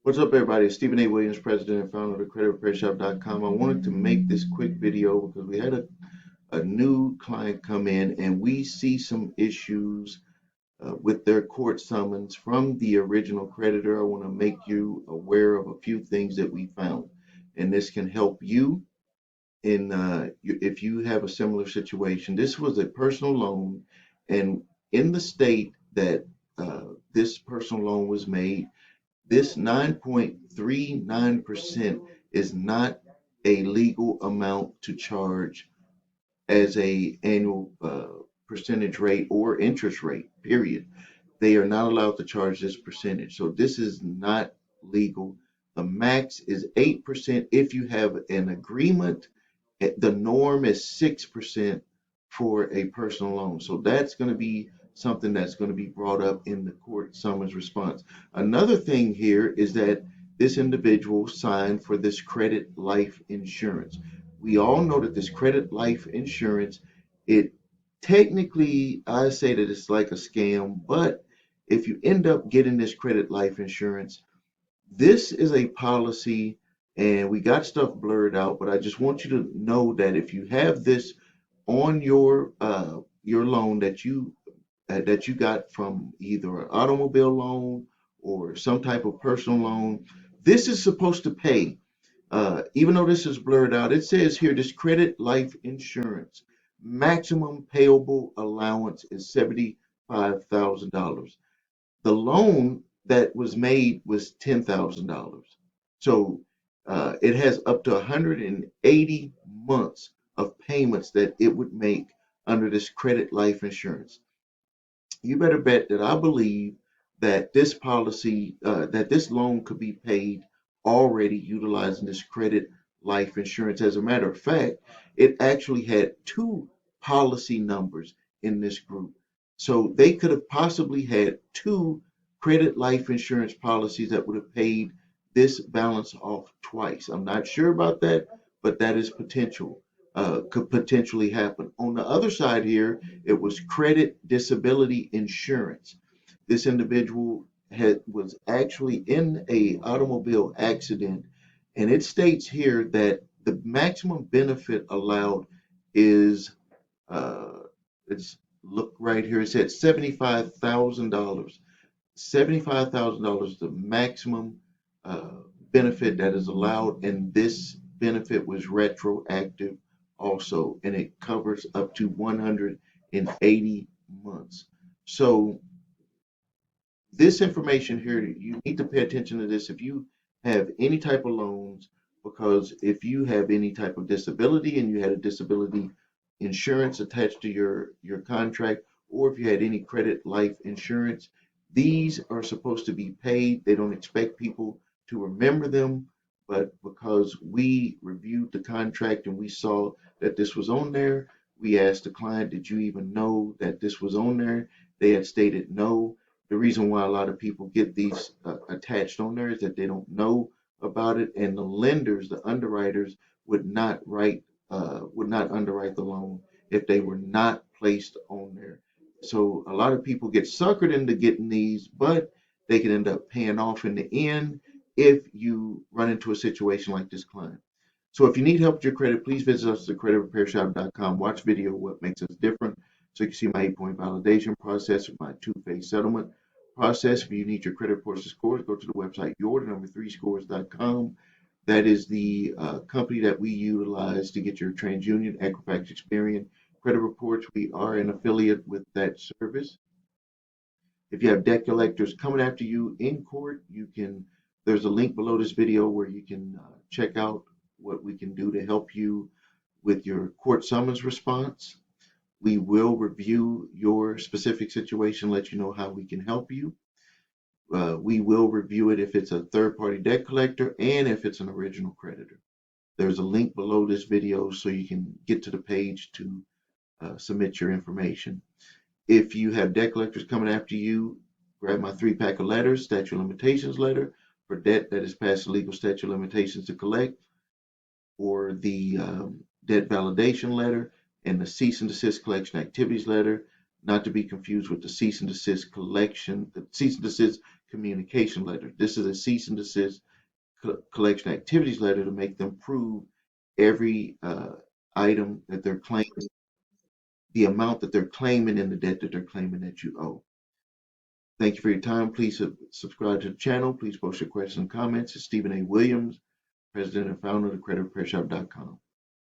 What's up, everybody? It's Stephen A. Williams, president and founder of creditrepairshop.com. I wanted to make this quick video because we had a new client come in and we see some issues with their court summons from the original creditor. I want to make you aware of a few things that we found, and this can help you if you have a similar situation. This was a personal loan, and in the state that this personal loan was made, this 9.39% is not a legal amount to charge as a annual percentage rate or interest rate, period. They are not allowed to charge this percentage. So this is not legal. The max is 8% if you have an agreement. The norm is 6% for a personal loan. So that's going to be something that's going to be brought up in the court summons response. Another thing here is that this individual signed for this credit life insurance. We all know that this credit life insurance, it technically, I say that it's like a scam, but if you end up getting this credit life insurance, this is a policy, and we got stuff blurred out, but I just want you to know that if you have this on your loan that you got from either an automobile loan or some type of personal loan, this is supposed to pay. Even though this is blurred out, it says here this credit life insurance maximum payable allowance is $75,000. The loan that was made was $10,000. So it has up to 180 months of payments that it would make under this credit life insurance. You better bet that I believe that this policy, that this loan could be paid already utilizing this credit life insurance. As a matter of fact, it actually had two policy numbers in this group. So they could have possibly had two credit life insurance policies that would have paid this balance off twice. I'm not sure about that, but that is potential, could potentially happen. On the other side here, it was credit disability insurance. This individual was actually in a automobile accident, and it states here that the maximum benefit allowed is uh, it's look right here. It said $75,000. $75,000 is the maximum uh, benefit that is allowed, and this benefit was retroactive also, and it covers up to 180 months. So this information here, you need to pay attention to this if you have any type of loans, because if you have any type of disability and you had a disability insurance attached to your contract, or if you had any credit life insurance, these are supposed to be paid. They don't expect people to remember them, but because we reviewed the contract and we saw that this was on there, we asked the client, did you even know that this was on there? They had stated no. The reason why a lot of people get these attached on there is that they don't know about it, and the lenders, the underwriters, would not underwrite the loan if they were not placed on there. So a lot of people get suckered into getting these, but they can end up paying off in the end if you run into a situation like this client. So if you need help with your credit, please visit us at creditrepairshop.com. Watch video what makes us different, so you can see my 8-point validation process, my two-phase settlement process. If you need your credit reports and scores, go to the website your3scores.com. That is the company that we utilize to get your TransUnion, Equifax, Experian credit reports. We are an affiliate with that service. If you have debt collectors coming after you in court, there's a link below this video where you can check out what we can do to help you with your court summons response. We will review your specific situation, let you know how we can help you. We will review it if it's a third-party debt collector and if it's an original creditor. There's a link below this video so you can get to the page to submit your information. If you have debt collectors coming after you, grab my 3-pack of letters, statute of limitations letter for debt that is past the legal statute of limitations to collect, or the debt validation letter and the cease and desist collection activities letter, not to be confused with the cease and desist communication letter. This is a cease and desist collection activities letter to make them prove every item that they're claiming, the amount that they're claiming, and the debt that they're claiming that you owe. Thank you for your time. Please subscribe to the channel. Please post your questions and comments. It's Stephen A. Williams, President and founder of the creditrepairshop.com.